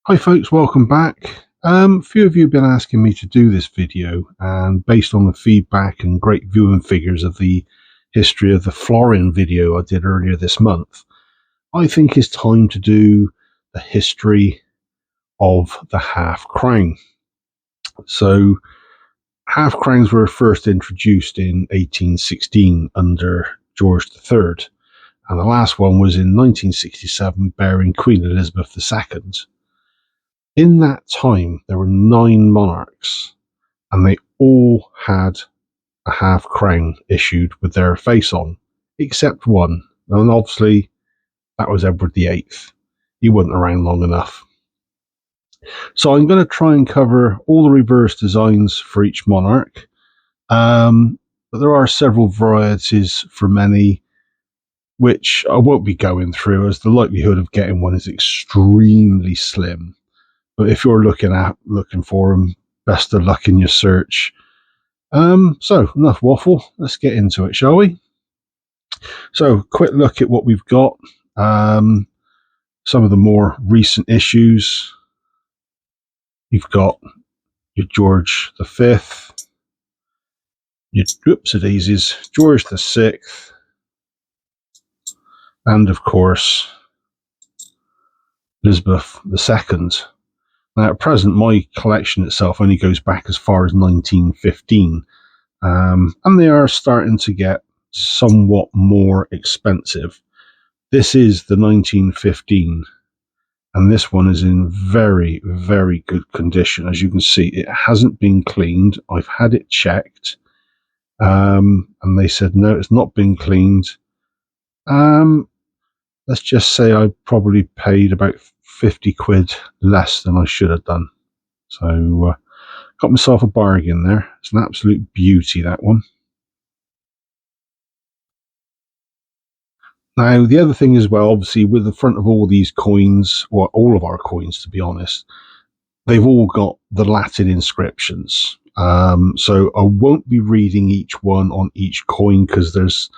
Hi folks, welcome back. A few of you have been asking me to do this video, and based on the feedback and great viewing figures of the history of the Florian video I did earlier this month, I think it's time to do the history of the half crown. So half crowns were first introduced in 1816 under George III, and the last one was in 1967 bearing Queen Elizabeth II. In that time, there were 9 monarchs, and they all had a half crown issued with their face on, except one. And obviously, that was Edward VIII. He wasn't around long enough. So I'm going to try and cover all the reverse designs for each monarch. But there are several varieties for many, which I won't be going through, as the likelihood of getting one is extremely slim. But if you're looking for them, best of luck in your search. So enough waffle. Let's get into it, shall we? So, quick look at what we've got. Some of the more recent issues. You've got your George V, your George VI, and of course Elizabeth II. Now, at present, my collection itself only goes back as far as 1915, and they are starting to get somewhat more expensive. This is the 1915, and this one is in very, very good condition. As you can see, it hasn't been cleaned. I've had it checked, and they said, no, it's not been cleaned. Let's just say I probably paid about 50 quid less than I should have done. So got myself a bargain there. It's an absolute beauty, that one. Now, the other thing as well, obviously, with the front of all these coins, or all of our coins, to be honest, they've all got the Latin inscriptions. So I won't be reading each one on each coin, because there's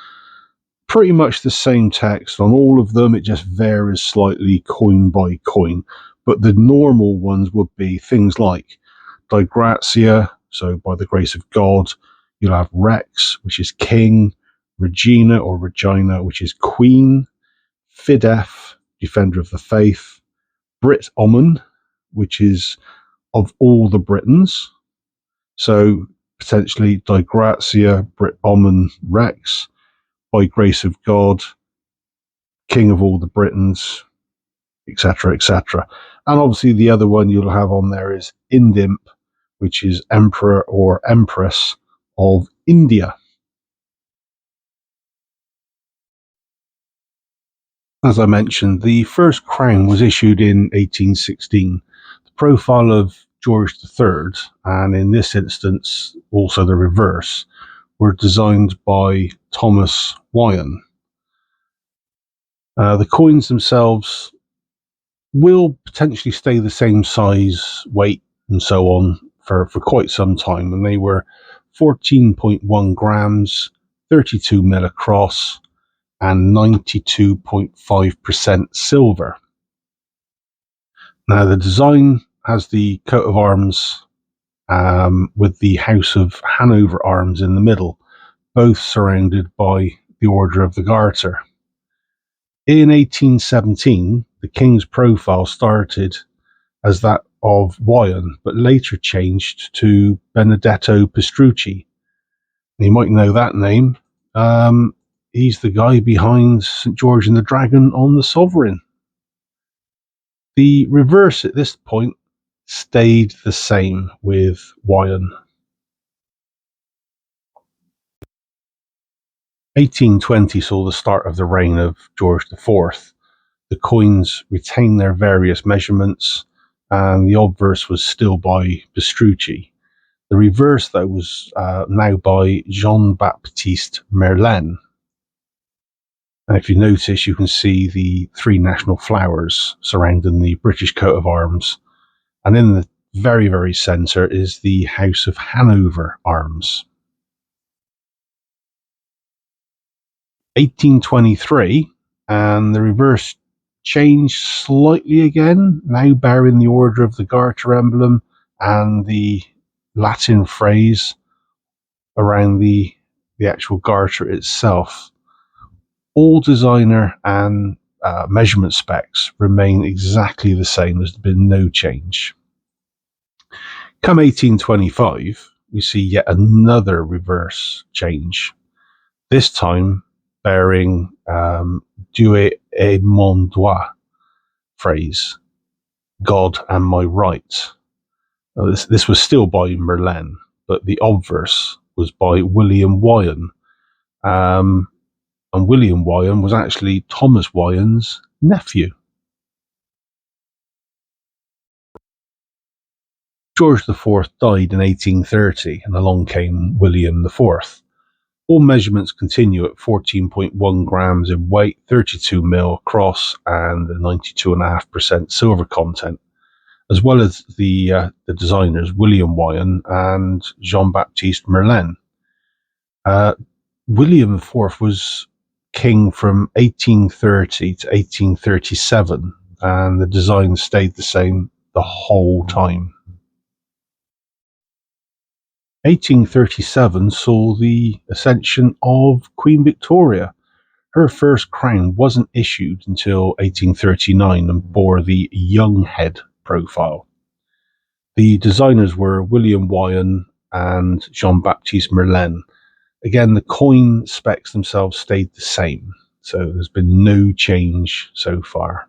pretty much the same text on all of them. It just varies slightly coin by coin. But the normal ones would be things like Di Grazia, so by the grace of God. You'll have Rex, which is king, Regina or Regina, which is queen, Fidef, defender of the faith, Brit Omen, which is of all the Britons. So potentially Di Grazia, Brit Omen, Rex, by grace of God, king of all the Britons, etc., etc. And obviously the other one you'll have on there is Indimp, which is emperor or empress of India. As I mentioned, the first crown was issued in 1816. The profile of George III, and in this instance also the reverse, were designed by Thomas Wyon. The coins themselves will potentially stay the same size, weight, and so on for quite some time, and they were 14.1 grams, 32 mil across, and 92.5% silver. Now, the design has the coat of arms with the House of Hanover arms in the middle, both surrounded by the Order of the Garter. In 1817, the king's profile started as that of Wyon, but later changed to Benedetto Pastrucci. You might know that name. He's the guy behind St. George and the Dragon on the Sovereign. The reverse at this point stayed the same with Wyon. 1820 saw the start of the reign of George IV. The coins retained their various measurements, and the obverse was still by Pastrucci. The reverse, though, was now by Jean-Baptiste Merlin. And if you notice, you can see the 3 national flowers surrounding the British coat of arms. And in the very, very centre is the House of Hanover arms. 1823, and the reverse changed slightly again, now bearing the order of the garter emblem and the Latin phrase around the actual garter itself. All designer and measurement specs remain exactly the same. There's been no change. Come 1825, we see yet another reverse change, this time bearing Dieu et mon droit phrase, God and my right. This was still by Merlin, but the obverse was by William Wyon. And William Wyon was actually Thomas Wyon's nephew. George IV died in 1830, and along came William IV. All measurements continue at 14.1 grams in weight, 32 mil across, and a 92.5% silver content, as well as the designers William Wyon and Jean-Baptiste Merlin. William IV was king from 1830 to 1837, and the design stayed the same the whole time. 1837 saw the ascension of Queen Victoria. Her first crown wasn't issued until 1839 and bore the young head profile. The designers were William Wyon and Jean-Baptiste Merlin. Again, the coin specs themselves stayed the same, so there's been no change so far.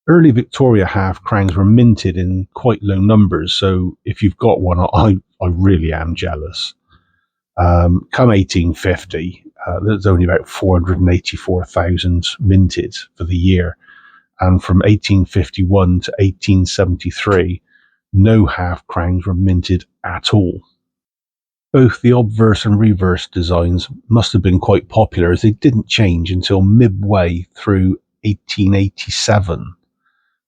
Early Victoria half crowns were minted in quite low numbers, so if you've got one, I really am jealous. Come 1850, there's only about 484,000 minted for the year, and from 1851 to 1873, no half crowns were minted at all. Both the obverse and reverse designs must have been quite popular, as they didn't change until midway through 1887,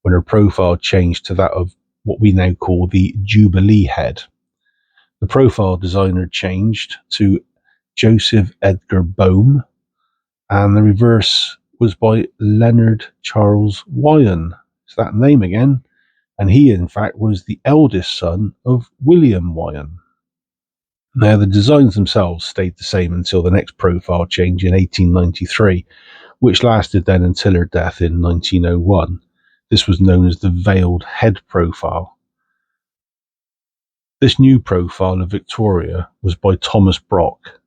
when her profile changed to that of what we now call the Jubilee head. The profile designer changed to Joseph Edgar Bohm, and the reverse was by Leonard Charles Wyon. It's that name again, and he in fact was the eldest son of William Wyon. Now, the designs themselves stayed the same until the next profile change in 1893, which lasted then until her death in 1901. This was known as the veiled head profile. This new profile of Victoria was by Thomas Brock,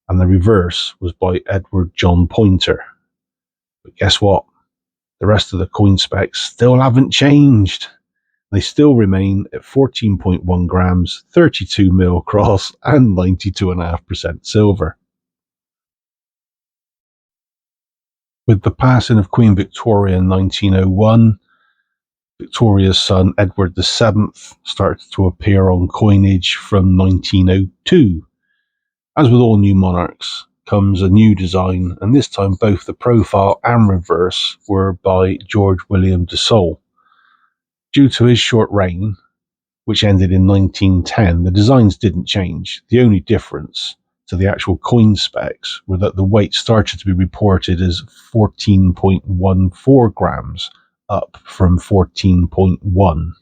and the reverse was by Edward John Poynter. But guess what? The rest of the coin specs still haven't changed. They still remain at 14.1 grams, 32 mil across, and 92.5% silver. With the passing of Queen Victoria in 1901, Victoria's son Edward VII started to appear on coinage from 1902. As with all new monarchs comes a new design, and this time both the profile and reverse were by George William de Sole. Due to his short reign, which ended in 1910, the designs didn't change. The only difference to the actual coin specs were that the weight started to be reported as 14.14 grams, up from 14.1.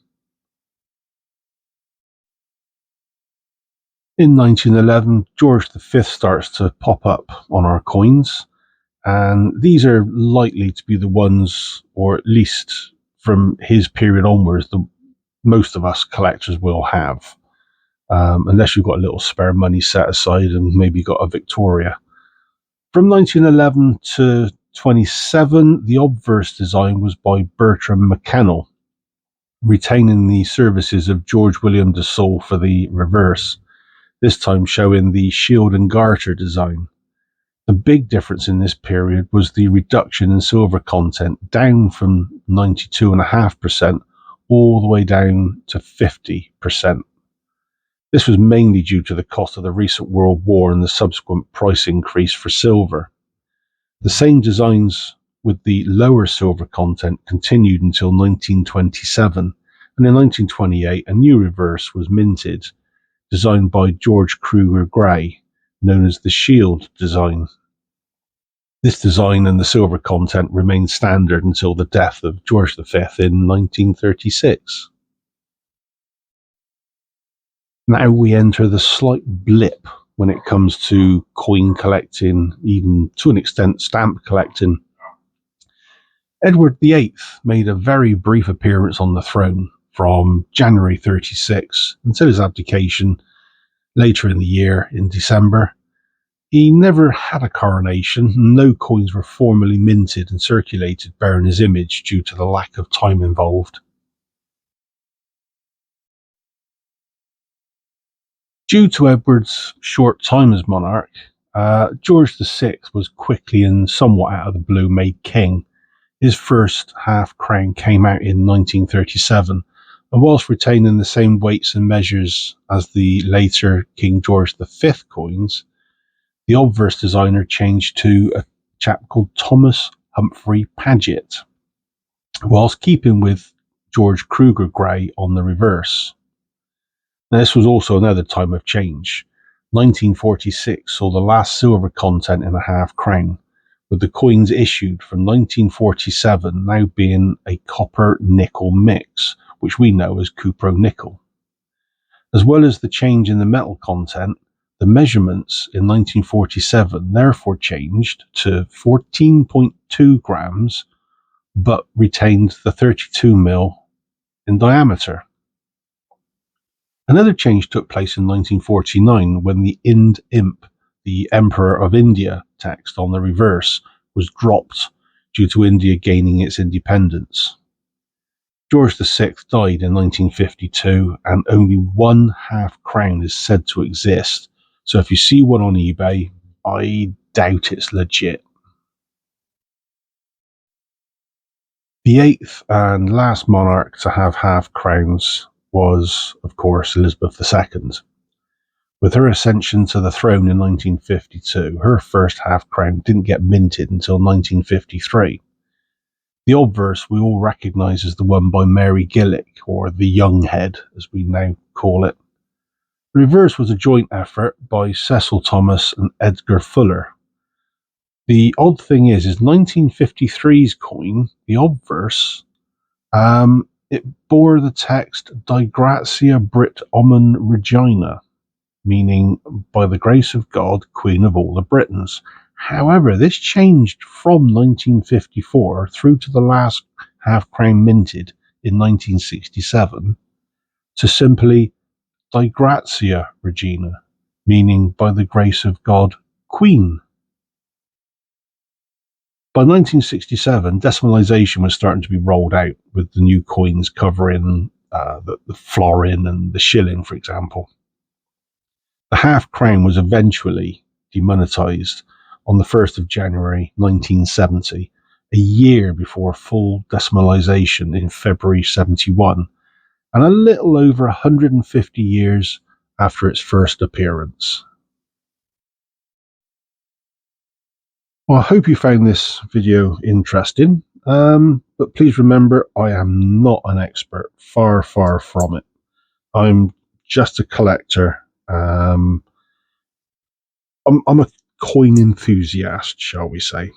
In 1911, George V starts to pop up on our coins, and these are likely to be the ones, or at least from his period onwards, the most of us collectors will have, unless you've got a little spare money set aside and maybe got a Victoria. From 1911 to 27, the obverse design was by Bertram McKennell, retaining the services of George William de Sole for the reverse, this time showing the shield and garter design. The big difference in this period was the reduction in silver content, down from 92.5% all the way down to 50%. This was mainly due to the cost of the recent World War and the subsequent price increase for silver. The same designs with the lower silver content continued until 1927, and in 1928 a new reverse was minted, designed by George Kruger Gray, known as the Shield design. This design and the silver content remained standard until the death of George V in 1936. Now we enter the slight blip when it comes to coin collecting, even to an extent stamp collecting. Edward VIII made a very brief appearance on the throne from January 36 until his abdication later in the year in December. He never had a coronation. No coins were formally minted and circulated bearing his image due to the lack of time involved. Due to Edward's short time as monarch, George VI was quickly and somewhat out of the blue made king. His first half crown came out in 1937, and whilst retaining the same weights and measures as the later King George V coins, the obverse designer changed to a chap called Thomas Humphrey Paget, whilst keeping with George Kruger Grey on the reverse. Now, this was also another time of change. 1946 saw the last silver content in a half crown, with the coins issued from 1947 now being a copper-nickel mix, which we know as cupro-nickel. As well as the change in the metal content, the measurements in 1947 therefore changed to 14.2 grams, but retained the 32 mil in diameter. Another change took place in 1949 when the Ind Imp, the Emperor of India text on the reverse, was dropped due to India gaining its independence. George VI died in 1952, and only one half crown is said to exist, so if you see one on eBay, I doubt it's legit. The eighth and last monarch to have half crowns was, of course, Elizabeth II. With her ascension to the throne in 1952, her first half crown didn't get minted until 1953. The obverse we all recognise as the one by Mary Gillick, or the Young Head, as we now call it. The reverse was a joint effort by Cecil Thomas and Edgar Fuller. The odd thing is 1953's coin, the obverse, it bore the text "Die Gratia Brit Omen Regina," meaning "by the grace of God, Queen of all the Britons." However, this changed from 1954 through to the last half crown minted in 1967 to simply "Die Gratia Regina," meaning "by the grace of God, Queen." By 1967, decimalisation was starting to be rolled out, with the new coins covering the florin and the shilling, for example. The half crown was eventually demonetised on the 1st of January 1970, a year before full decimalisation in February 71, and a little over 150 years after its first appearance. Well, I hope you found this video interesting, but please remember I am not an expert, far from it. I'm just a collector. I'm a coin enthusiast, shall we say.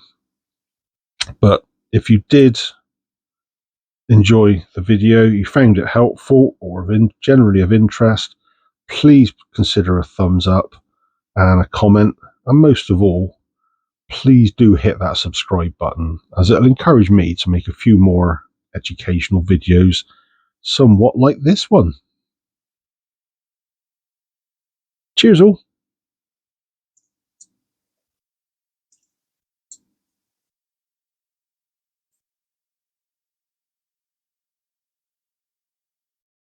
But if you did enjoy the video, you found it helpful or generally of interest, please consider a thumbs up and a comment, and most of all, please do hit that subscribe button, as it'll encourage me to make a few more educational videos, somewhat like this one. Cheers all.